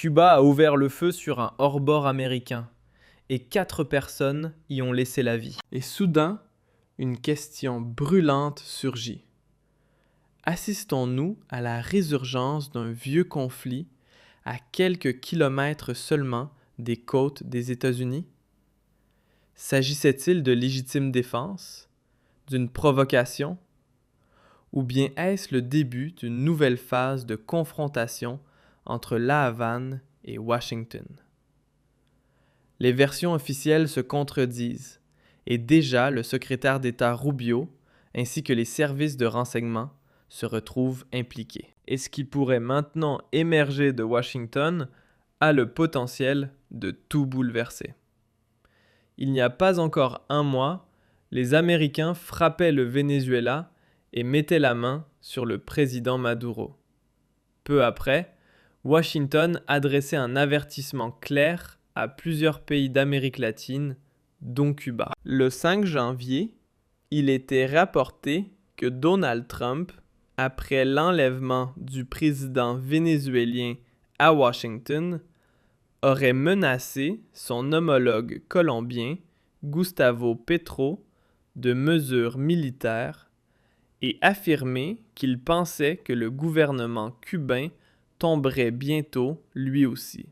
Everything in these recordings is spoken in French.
Cuba a ouvert le feu sur un hors-bord américain et 4 personnes y ont laissé la vie. Et soudain, une question brûlante surgit. Assistons-nous à la résurgence d'un vieux conflit à quelques kilomètres seulement des côtes des États-Unis? S'agissait-il de légitime défense, d'une provocation, ou bien est-ce le début d'une nouvelle phase de confrontation entre La Havane et Washington? Les versions officielles se contredisent, et déjà le secrétaire d'État Rubio, ainsi que les services de renseignement, se retrouvent impliqués. Et ce qui pourrait maintenant émerger de Washington a le potentiel de tout bouleverser. Il n'y a pas encore un mois, les Américains frappaient le Venezuela et mettaient la main sur le président Maduro. Peu après, Washington adressait un avertissement clair à plusieurs pays d'Amérique latine, dont Cuba. Le 5 janvier, il était rapporté que Donald Trump, après l'enlèvement du président vénézuélien à Washington, aurait menacé son homologue colombien, Gustavo Petro, de mesures militaires et affirmé qu'il pensait que le gouvernement cubain tomberait bientôt lui aussi.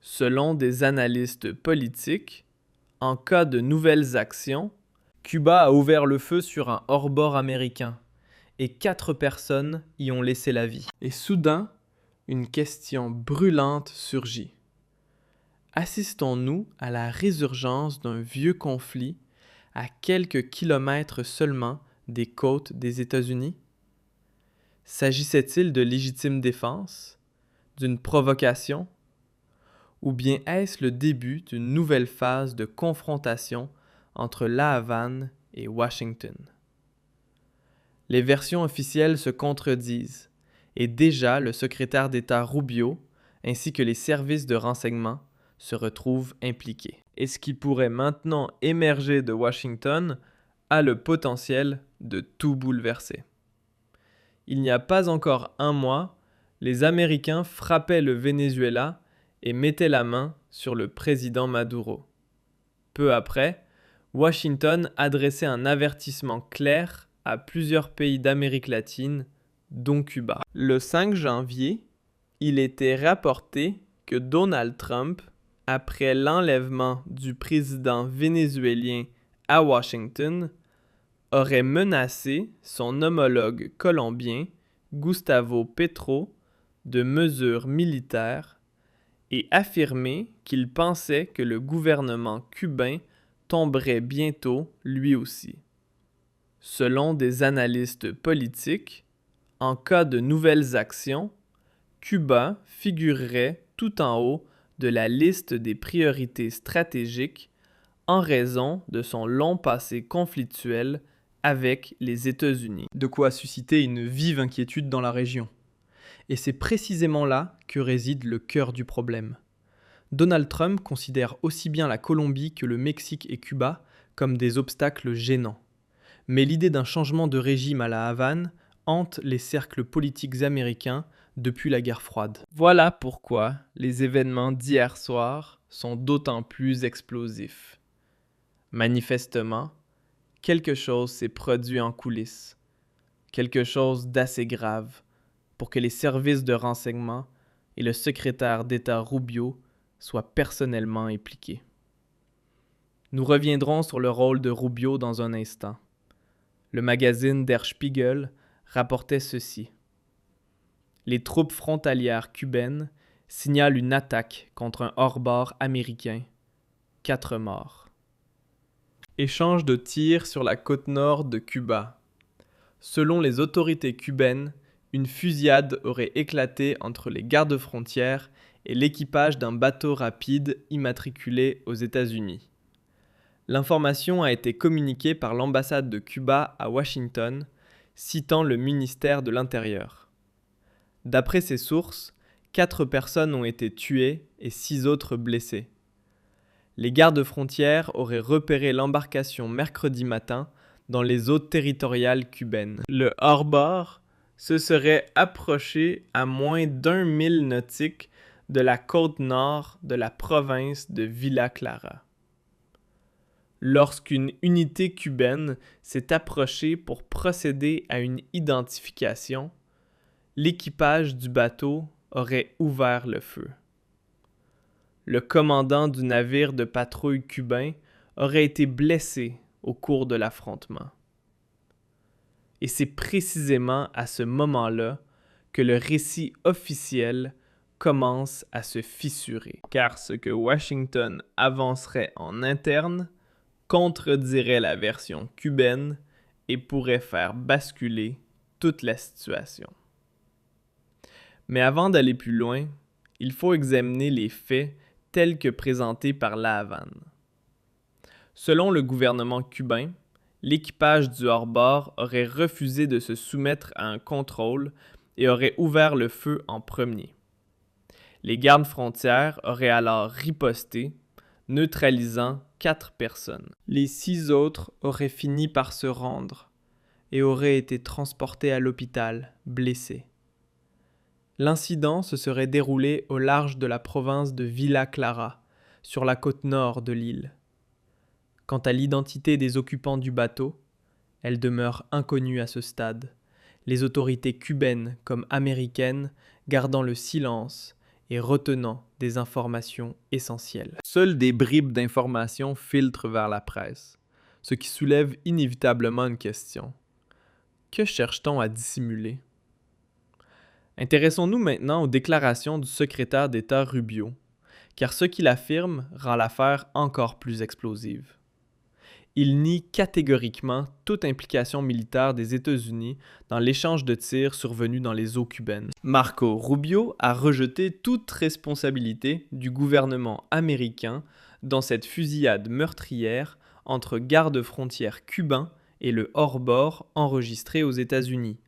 Selon des analystes politiques, en cas de nouvelles actions, Cuba a ouvert le feu sur un hors-bord américain et 4 personnes y ont laissé la vie. Et soudain, une question brûlante surgit. Assistons-nous à la résurgence d'un vieux conflit à quelques kilomètres seulement des côtes des États-Unis? S'agissait-il de légitime défense, d'une provocation, ou bien est-ce le début d'une nouvelle phase de confrontation entre La Havane et Washington? Les versions officielles se contredisent, et déjà le secrétaire d'État Rubio, ainsi que les services de renseignement, se retrouvent impliqués. Et ce qui pourrait maintenant émerger de Washington a le potentiel de tout bouleverser. Il n'y a pas encore un mois, les Américains frappaient le Venezuela et mettaient la main sur le président Maduro. Peu après, Washington adressait un avertissement clair à plusieurs pays d'Amérique latine, dont Cuba. Le 5 janvier, il était rapporté que Donald Trump, après l'enlèvement du président vénézuélien à Washington, aurait menacé son homologue colombien, Gustavo Petro, de mesures militaires et affirmé qu'il pensait que le gouvernement cubain tomberait bientôt lui aussi. Selon des analystes politiques, en cas de nouvelles actions, Cuba figurerait tout en haut de la liste des priorités stratégiques en raison de son long passé conflictuel avec les États-Unis. De quoi susciter une vive inquiétude dans la région. Et c'est précisément là que réside le cœur du problème. Donald Trump considère aussi bien la Colombie que le Mexique et Cuba comme des obstacles gênants. Mais l'idée d'un changement de régime à la Havane hante les cercles politiques américains depuis la guerre froide. Voilà pourquoi les événements d'hier soir sont d'autant plus explosifs. Manifestement, quelque chose s'est produit en coulisses, quelque chose d'assez grave pour que les services de renseignement et le secrétaire d'État Rubio soient personnellement impliqués. Nous reviendrons sur le rôle de Rubio dans un instant. Le magazine Der Spiegel rapportait ceci. Les troupes frontalières cubaines signalent une attaque contre un hors-bord américain. 4 morts. Échange de tirs sur la côte nord de Cuba. Selon les autorités cubaines, une fusillade aurait éclaté entre les gardes-frontières et l'équipage d'un bateau rapide immatriculé aux États-Unis. L'information a été communiquée par l'ambassade de Cuba à Washington, citant le ministère de l'Intérieur. D'après ces sources, 4 personnes ont été tuées et 6 autres blessées. Les gardes-frontières auraient repéré l'embarcation mercredi matin dans les eaux territoriales cubaines. Le hors-bord se serait approché à moins d'1 mille nautique de la côte nord de la province de Villa Clara. Lorsqu'une unité cubaine s'est approchée pour procéder à une identification, l'équipage du bateau aurait ouvert le feu. Le commandant du navire de patrouille cubain aurait été blessé au cours de l'affrontement. Et c'est précisément à ce moment-là que le récit officiel commence à se fissurer, car ce que Washington avancerait en interne contredirait la version cubaine et pourrait faire basculer toute la situation. Mais avant d'aller plus loin, il faut examiner les faits tels que présentés par La Havane. Selon le gouvernement cubain, l'équipage du hors-bord aurait refusé de se soumettre à un contrôle et aurait ouvert le feu en premier. Les gardes frontières auraient alors riposté, neutralisant 4 personnes. Les 6 autres auraient fini par se rendre et auraient été transportés à l'hôpital, blessés. L'incident se serait déroulé au large de la province de Villa Clara, sur la côte nord de l'île. Quant à l'identité des occupants du bateau, elle demeure inconnue à ce stade, les autorités cubaines comme américaines gardant le silence et retenant des informations essentielles. Seules des bribes d'informations filtrent vers la presse, ce qui soulève inévitablement une question. Que cherche-t-on à dissimuler? Intéressons-nous maintenant aux déclarations du secrétaire d'État Rubio, car ce qu'il affirme rend l'affaire encore plus explosive. Il nie catégoriquement toute implication militaire des États-Unis dans l'échange de tirs survenu dans les eaux cubaines. Marco Rubio a rejeté toute responsabilité du gouvernement américain dans cette fusillade meurtrière entre gardes-frontières cubains et le hors-bord enregistré aux États-Unis,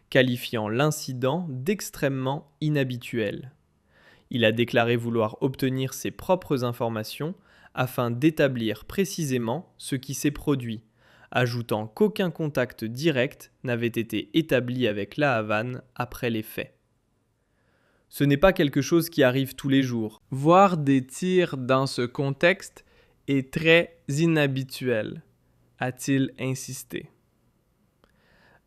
qualifiant l'incident d'extrêmement inhabituel. Il a déclaré vouloir obtenir ses propres informations afin d'établir précisément ce qui s'est produit, ajoutant qu'aucun contact direct n'avait été établi avec La Havane après les faits. Ce n'est pas quelque chose qui arrive tous les jours. Voir des tirs dans ce contexte est très inhabituel, a-t-il insisté.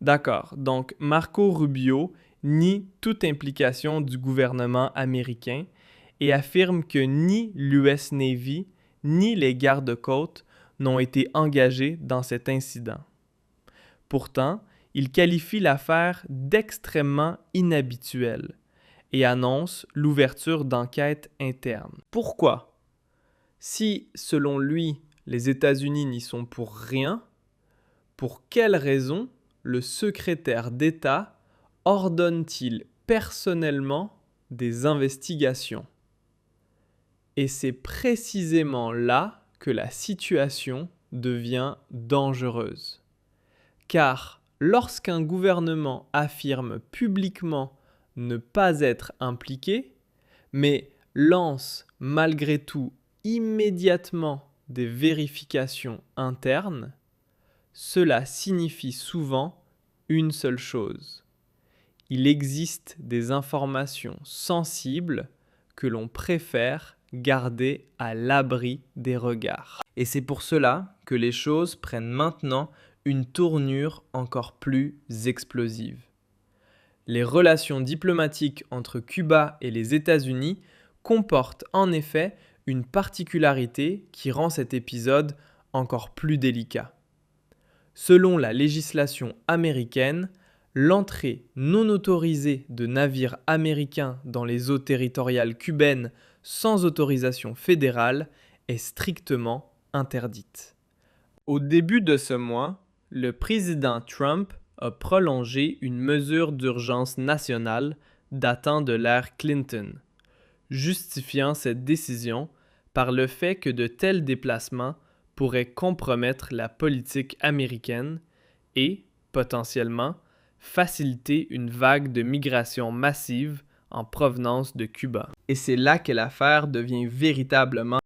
D'accord, donc Marco Rubio nie toute implication du gouvernement américain et affirme que ni l'US Navy ni les gardes-côtes n'ont été engagés dans cet incident. Pourtant, il qualifie l'affaire d'extrêmement inhabituelle et annonce l'ouverture d'enquêtes internes. Pourquoi? Si, selon lui, les États-Unis n'y sont pour rien, pour quelle raison le secrétaire d'État ordonne-t-il personnellement des investigations? Et c'est précisément là que la situation devient dangereuse. Car lorsqu'un gouvernement affirme publiquement ne pas être impliqué, mais lance malgré tout immédiatement des vérifications internes, cela signifie souvent une seule chose. Il existe des informations sensibles que l'on préfère garder à l'abri des regards. Et c'est pour cela que les choses prennent maintenant une tournure encore plus explosive. Les relations diplomatiques entre Cuba et les États-Unis comportent en effet une particularité qui rend cet épisode encore plus délicat. Selon la législation américaine, l'entrée non autorisée de navires américains dans les eaux territoriales cubaines sans autorisation fédérale est strictement interdite. Au début de ce mois, le président Trump a prolongé une mesure d'urgence nationale datant de l'ère Clinton, justifiant cette décision par le fait que de tels déplacements pourraient compromettre la politique américaine et, potentiellement, faciliter une vague de migration massive en provenance de Cuba. Et c'est là que l'affaire devient véritablement